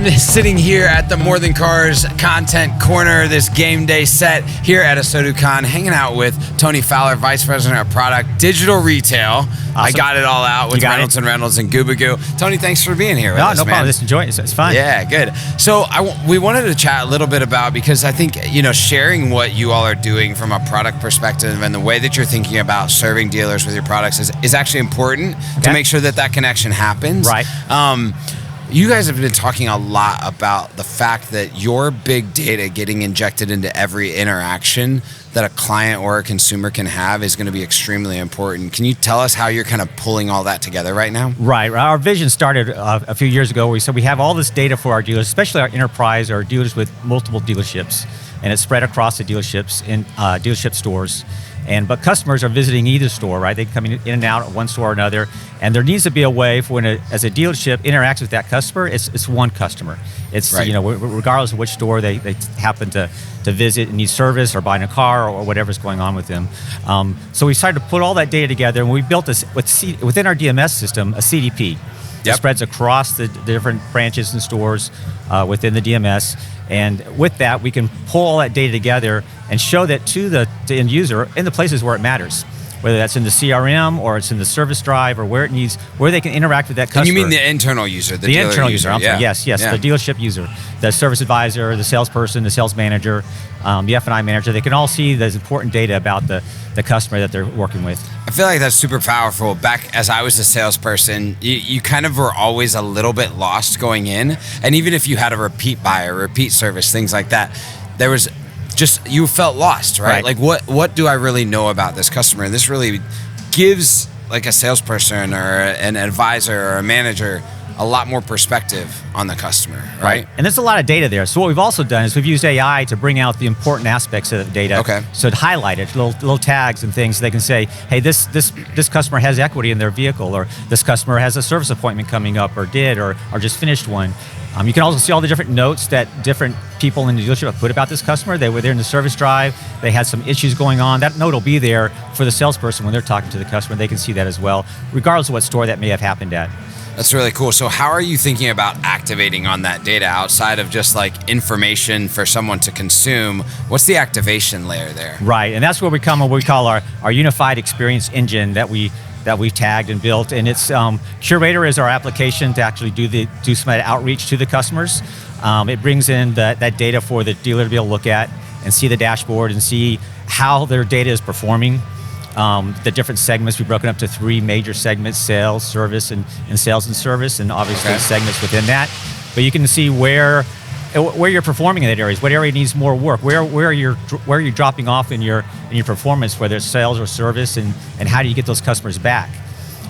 I'm sitting here at the More Than Cars Content Corner, this game day set here at ASOTU Con, hanging out with Tony Fowler, Vice President of Product, Digital Retail. Awesome. I got it all out with Reynolds and Reynolds and Gubagoo. Tony, thanks for being here with us, no problem. Just enjoy it. It's fun. Yeah, good. So we wanted to chat a little bit about, because I think, sharing what you all are doing from a product perspective and the way that you're thinking about serving dealers with your products is actually important to make sure that connection happens. Right. You guys have been talking a lot about the fact that your big data getting injected into every interaction that a client or a consumer can have is going to be extremely important. Can you tell us how you're kind of pulling all that together right now? Right. Our vision started a few years ago. We said we have all this data for our dealers, especially our enterprise or dealers with multiple dealerships, and it's spread across the dealerships in dealership stores. But customers are visiting either store, right? They come in and out at one store or another, and there needs to be a way for when as a dealership interacts with that customer, it's one customer. It's right. Regardless of which store they happen to visit and need service or buying a car or whatever's going on with them. So we started to put all that data together, and we built this within our DMS system, a CDP. It spreads across the different branches and stores within the DMS. And with that, we can pull all that data together and show that to the end user in the places where it matters, whether that's in the CRM or it's in the service drive or where they can interact with that customer. And you mean the internal user, the internal user? Yeah. Yes, the dealership user, the service advisor, the salesperson, the sales manager, the F&I manager. They can all see the important data about the customer that they're working with. I feel like that's super powerful. Back as I was a salesperson, you kind of were always a little bit lost going in. And even if you had a repeat buyer, repeat service, things like that, there was just, you felt lost, right? Like what do I really know about this customer? And this really gives like a salesperson or an advisor or a manager a lot more perspective on the customer, right? And there's a lot of data there. So what we've also done is we've used AI to bring out the important aspects of the data. Okay. So to highlight it, little tags and things, so they can say, hey, this customer has equity in their vehicle, or this customer has a service appointment coming up, or just finished one. You can also see all the different notes that different people in the dealership have put about this customer. They were there in the service drive. They had some issues going on. That note will be there for the salesperson when they're talking to the customer. They can see that as well, regardless of what store that may have happened at. That's really cool. So how are you thinking about activating on that data outside of just like information for someone to consume? What's the activation layer there? Right, and that's where we come what we call our unified experience engine that we tagged and built, and it's Curator is our application to actually do some outreach to the customers. It brings in that data for the dealer to be able to look at and see the dashboard and see how their data is performing. The different segments, we've broken up to 3 major segments: sales, service, and sales and service, and obviously segments within that. But you can see where you're performing in that areas, what area needs more work, where you're dropping off in your performance, whether it's sales or service, and how do you get those customers back.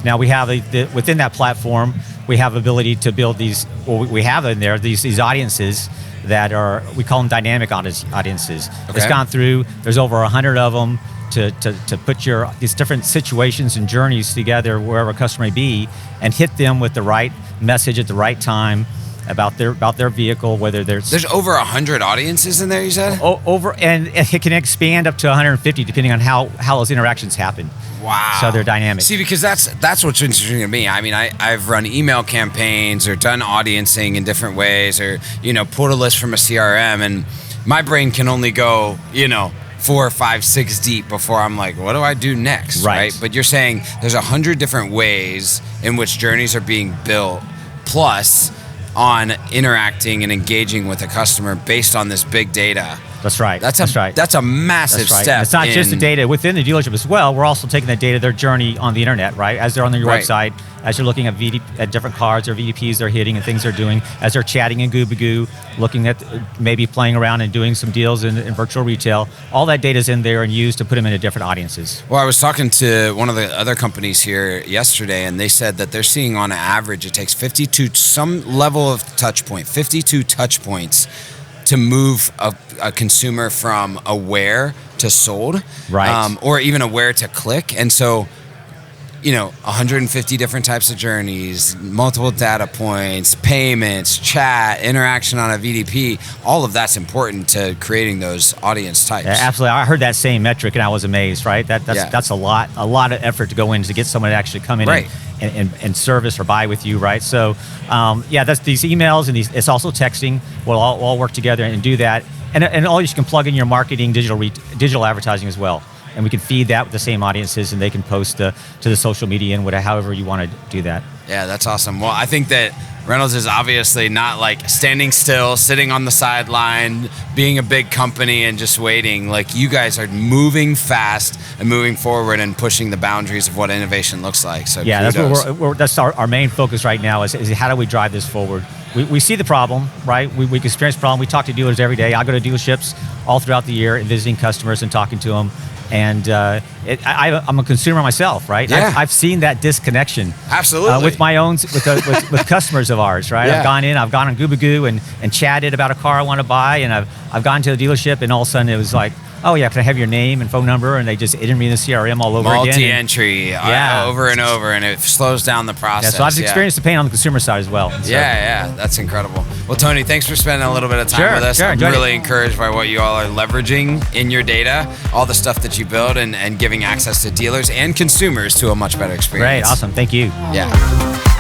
Now we have within that platform, we have ability to build these, we have in there these audiences that are, we call them dynamic audiences. Okay. It's gone through, there's over 100 of them, to put these different situations and journeys together wherever a customer may be, and hit them with the right message at the right time about their vehicle, whether there's over 100 audiences in there, you said? And it can expand up to 150 depending on how those interactions happen. Wow. So they're dynamic. See, because that's what's interesting to me. I mean, I've run email campaigns or done audiencing in different ways, or pulled a list from a CRM, and my brain can only go 4, 5, 6 deep before I'm like, what do I do next? Right. But you're saying there's 100 different ways in which journeys are being built, plus on interacting and engaging with a customer based on this big data. That's right. That's a massive step. And it's not just the data within the dealership as well. We're also taking the data, their journey on the internet, right? As they're on your website, as you're looking at different cards or VDPs they're hitting and things they're doing, as they're chatting in Gubagoo, looking at maybe playing around and doing some deals in virtual retail. All that data's in there and used to put them into different audiences. Well, I was talking to one of the other companies here yesterday, and they said that they're seeing on average it takes 52 some level of touch point, 52 touch points to move a consumer from aware to sold, right? Or even aware to click. And so 150 different types of journeys, multiple data points, payments, chat, interaction on a VDP. All of that's important to creating those audience types. Yeah, absolutely. I heard that same metric and I was amazed, right? That's a lot of effort to go in to get someone to actually come in and service or buy with you, right? So, that's these emails and it's also texting. We'll all work together and do that. And all you can plug in your marketing, digital advertising as well. And we can feed that with the same audiences, and they can post to the social media and however you want to do that. Yeah, that's awesome. Well, I think that Reynolds is obviously not like standing still, sitting on the sideline, being a big company and just waiting. Like, you guys are moving fast and moving forward and pushing the boundaries of what innovation looks like. So yeah, that's our main focus right now is how do we drive this forward? We see the problem, right? We experience the problem. We talk to dealers every day. I go to dealerships all throughout the year and visiting customers and talking to them. And I'm a consumer myself, right? Yeah. I've seen that disconnection. Absolutely. With my own, with customers of ours, right? Yeah. I've gone on Gubagoo and chatted about a car I want to buy, and I've gone to a dealership, and all of a sudden it was like, oh yeah, can I have your name and phone number? And they just entered me in the CRM all over again. Multi-entry, over and over, and it slows down the process. Yeah, so I've experienced the pain on the consumer side as well. So. Yeah, that's incredible. Well, Tony, thanks for spending a little bit of time with us. I'm really encouraged by what you all are leveraging in your data, all the stuff that you build, and giving access to dealers and consumers to a much better experience. Great, awesome, thank you. Yeah.